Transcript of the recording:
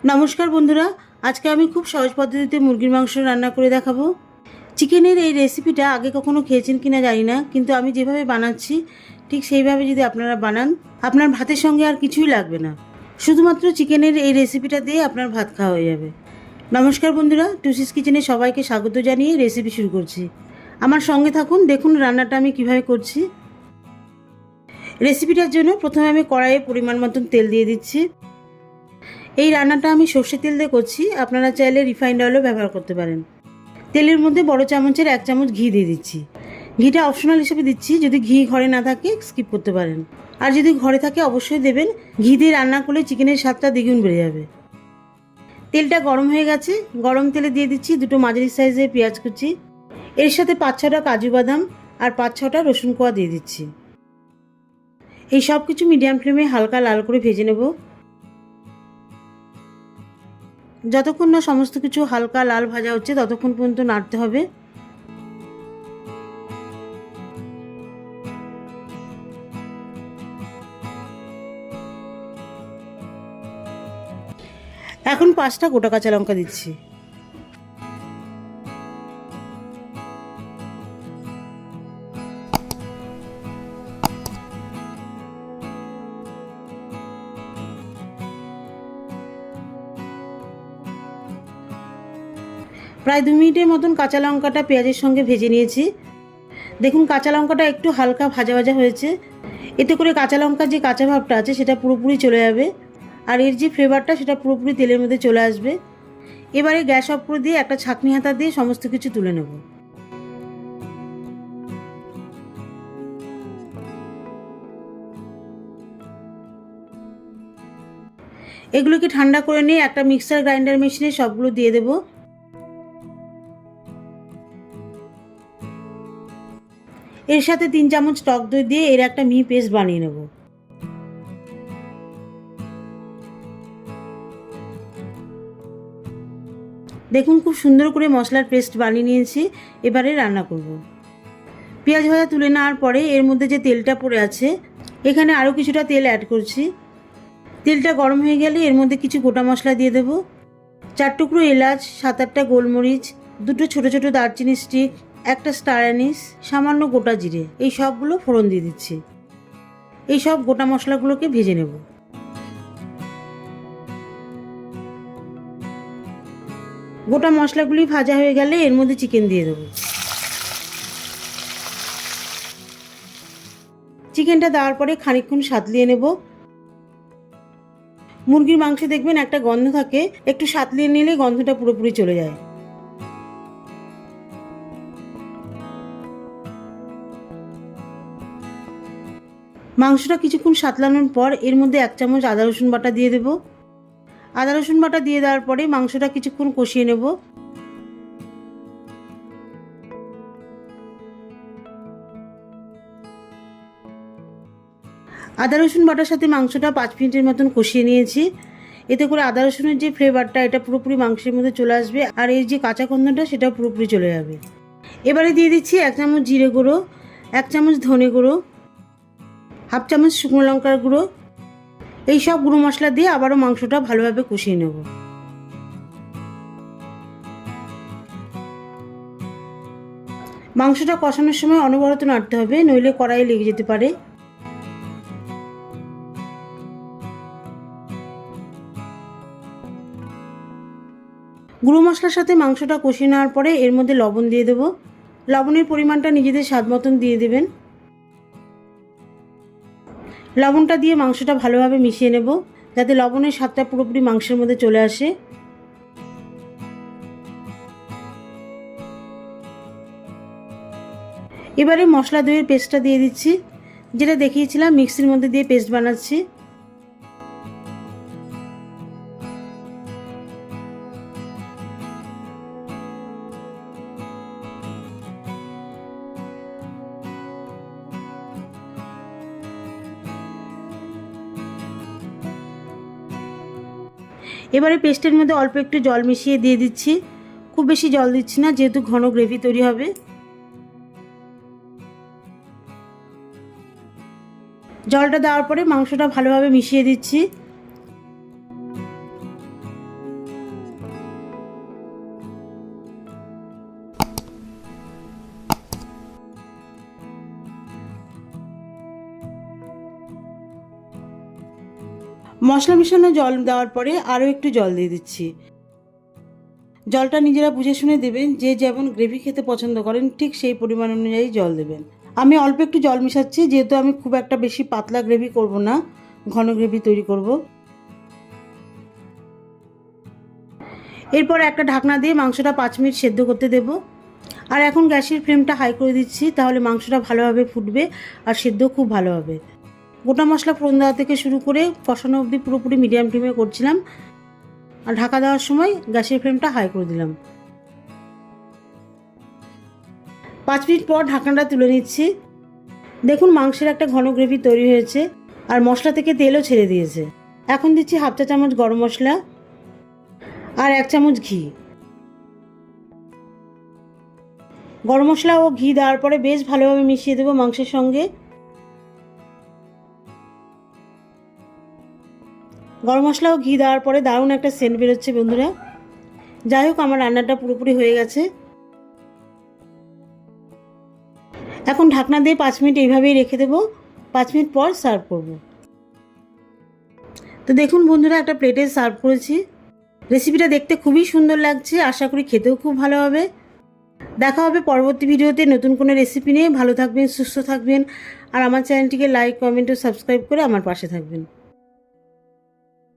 নমস্কার বন্ধুরা, আজকে আমি খুব সহজ পদ্ধতিতে মুরগির মাংস রান্না করে দেখাবো। চিকেনের এই রেসিপিটা আগে কখনো খেয়েছেন কিনা জানি না, কিন্তু আমি যেভাবে বানাচ্ছি ঠিক সেইভাবে যদি আপনারা বানান, আপনার ভাতের সঙ্গে আর কিছুই লাগবে না। শুধুমাত্র চিকেনের এই রেসিপিটা দিয়ে আপনার ভাত খাওয়া হয়ে যাবে। নমস্কার বন্ধুরা, টুসিস কিচেনে সবাইকে স্বাগত জানিয়ে রেসিপি শুরু করছি। আমার সঙ্গে থাকুন, দেখুন রান্নাটা আমি কিভাবে করছি। রেসিপিটার জন্য প্রথমে আমি কড়াইয়ে পরিমাণ মতন তেল দিয়ে দিচ্ছি। এই রান্নাটা আমি সর্ষে তেল দিয়ে করছি, আপনারা চাইলে রিফাইন্ড অয়েলও ব্যবহার করতে পারেন। তেলের মধ্যে বড় চামচের 1 চামচ ঘি দিয়ে দিচ্ছি। ঘিটা অপশনাল হিসেবে দিচ্ছি, যদি ঘি ঘরে না থাকে স্কিপ করতে পারেন, আর যদি ঘরে থাকে অবশ্যই দেবেন। ঘি দিয়ে রান্না করলে চিকেনের স্বাদটা দ্বিগুণ বেড়ে যাবে। তেলটা গরম হয়ে গেছে, গরম তেলে দিয়ে দিচ্ছি 2টো মাঝারি সাইজের পেঁয়াজ কুচি, এর সাথে 5-6টা কাজু বাদাম আর 5-6টা রসুন কোয়া দিয়ে দিচ্ছি। এই সব কিছু মিডিয়াম ফ্লেমে হালকা লাল করে ভেজে নেব। যতক্ষণ না সমস্ত কিছু হালকা লাল ভাজা হচ্ছে ততক্ষণ পর্যন্ত নাড়তে হবে। এখন 5টা গোটা কাঁচা লঙ্কা দিচ্ছি। প্রায় 2 মিনিটের মতন কাঁচা লঙ্কাটা পেঁয়াজের সঙ্গে ভেজে নিয়েছি। দেখুন কাঁচা লঙ্কাটা একটু হালকা ভাজা ভাজা হয়েছে। এতে করে কাঁচা লঙ্কার যে কাঁচা ভাবটা আছে সেটা পুরোপুরি চলে যাবে, আর এর যে ফ্লেভারটা সেটা পুরোপুরি তেলের মধ্যে চলে আসবে। এবারে গ্যাস অফ করে দিয়ে একটা ছাঁকনি হাতা দিয়ে সমস্ত কিছু তুলে নেব। এগুলোকে ঠান্ডা করে নিয়ে একটা মিক্সার গ্রাইন্ডার মেশিনে সবগুলো দিয়ে দেব। এর সাথে 3 চামচ টক দই দিয়ে এর একটা মিহি পেস্ট বানিয়ে নেব। দেখুন খুব সুন্দর করে মশলার পেস্ট বানিয়ে নিয়েছি। এবারে রান্না করব। পেঁয়াজ ভাজা তুলে নেওয়ার পরে এর মধ্যে যে তেলটা পড়ে আছে, এখানে আরও কিছুটা তেল অ্যাড করছি। তেলটা গরম হয়ে গেলে এর মধ্যে কিছু গোটা মশলা দিয়ে দেব। 4 টুকরো এলাচ, 7-8টা গোলমরিচ, 2টো ছোটো ছোটো দারচিনি স্টিক, একটা স্টার অ্যানিস, সামান্য গোটা জিরে, এই সবগুলো ফোড়ন দিয়ে দিচ্ছি। এই সব গোটা মশলাগুলোকে ভেজে নেব। গোটা মশলাগুলি ভাজা হয়ে গেলে এর মধ্যে চিকেন দিয়ে দেবো। চিকেনটা দেওয়ার পরে খানিকক্ষণ সাঁতলিয়ে নেব। মুরগির মাংসে দেখবেন একটা গন্ধ থাকে, একটু সাঁতলিয়ে নিলে গন্ধটা পুরোপুরি চলে যায়। মাংসটা কিছুক্ষণ সাঁতলানোর পর এর মধ্যে 1 চামচ আদা রসুন বাটা দিয়ে দেব। আদা রসুন বাটা দিয়ে দেওয়ার পরে মাংসটা কিছুক্ষণ কষিয়ে নেব। আদা রসুন বাটার সাথে মাংসটা 5 মিনিটের মতন কষিয়ে নিয়েছি। এতে করে আদা রসুনের যে ফ্লেভারটা এটা পুরোপুরি মাংসের মধ্যে চলে আসবে, আর এর যে কাঁচা গন্ধটা সেটা পুরোপুরি চলে যাবে। এবারে দিয়ে দিচ্ছি 1 চামচ জিরে গুঁড়ো, 1 চামচ ধনে গুঁড়ো, 1/2 চামচ শুকনো লঙ্কার গুঁড়ো। এই সব গুঁড়ো মশলা দিয়ে আবারও মাংসটা ভালোভাবে কষিয়ে নেব। মাংসটা কষানোর সময় অনবরত নাড়তে হবে, নইলে কড়াইয়ে লেগে যেতে পারে। গুঁড়ো মশলার সাথে মাংসটা কষিয়ে নেওয়ার পরে এর মধ্যে লবণ দিয়ে দেবো। লবণের পরিমাণটা নিজেদের স্বাদ মতন দিয়ে দেবেন। লবণটা দিয়ে মাংসটা ভালোভাবে মিশিয়ে নেব, যাতে লবণের স্বাদটা পুরোপুরি মাংসের মধ্যে চলে আসে। এবারে মশলা দইয়ের পেস্টটা দিয়ে দিচ্ছি, যেটা দেখিয়েছিলাম মিক্সির মধ্যে দিয়ে পেস্ট বানাচ্ছি। এবারে পেস্টের মধ্যে অল্প একটু জল মিশিয়ে দিয়ে দিচ্ছি। খুব বেশি জল দিচ্ছি না, যেহেতু ঘন গ্রেভি তৈরি হবে। জলটা দেওয়ার পরে মাংসটা ভালোভাবে মিশিয়ে দিচ্ছি। মশলা মেশানো জল দেওয়ার পরে আরও একটু জল দিয়ে দিচ্ছি। জলটা নিজেরা বুঝে শুনে দেবেন, যে যেমন গ্রেভি খেতে পছন্দ করেন ঠিক সেই পরিমাণ অনুযায়ী জল দেবেন। আমি অল্প একটু জল মেশাচ্ছি, যেহেতু আমি খুব একটা বেশি পাতলা গ্রেভি করব না, ঘন গ্রেভি তৈরি করব। এরপর একটা ঢাকনা দিয়ে মাংসটা 5 মিনিট সেদ্ধ করতে দেব। আর এখন গ্যাসের ফ্লেমটা হাই করে দিচ্ছি, তাহলে মাংসটা ভালোভাবে ফুটবে আর সেদ্ধ খুব ভালো হবে। গোটা মশলা ফোড়ন দেওয়া থেকে শুরু করে কষানো অবধি পুরোপুরি মিডিয়াম ফ্লেমে করছিলাম, আর ঢাকা দেওয়ার সময় গ্যাসের ফ্লেমটা হাই করে দিলাম। 5 মিনিট পর ঢাকনাটা তুলে নিচ্ছি। দেখুন মাংসের একটা ঘন গ্রেভি তৈরি হয়েছে আর মশলা থেকে তেলও ছেড়ে দিয়েছে। এখন দিচ্ছি 1/2 চা চামচ গরম মশলা আর 1 চামচ ঘি। গরম মশলা ও ঘি দেওয়ার পরে বেশ ভালোভাবে মিশিয়ে দেবো মাংসের সঙ্গে। গরম মশলা ও ঘি দেওয়ার পরে দারুণ একটা সেন্ট বেরোচ্ছে বন্ধুরা। যাই হোক, আমার রান্নাটা পুরোপুরি হয়ে গেছে। এখন ঢাকনা দিয়ে 5 মিনিট এইভাবেই রেখে দেবো। 5 মিনিট পর সার্ভ করব। তো দেখুন বন্ধুরা, একটা প্লেটে সার্ভ করেছি। রেসিপিটা দেখতে খুবই সুন্দর লাগছে, আশা করি খেতেও খুব ভালো হবে। দেখা হবে পরবর্তী ভিডিওতে নতুন কোনো রেসিপি নিয়ে। ভালো থাকবেন, সুস্থ থাকবেন, আর আমার চ্যানেলটিকে লাইক, কমেন্ট ও সাবস্ক্রাইব করে আমার পাশে থাকবেন।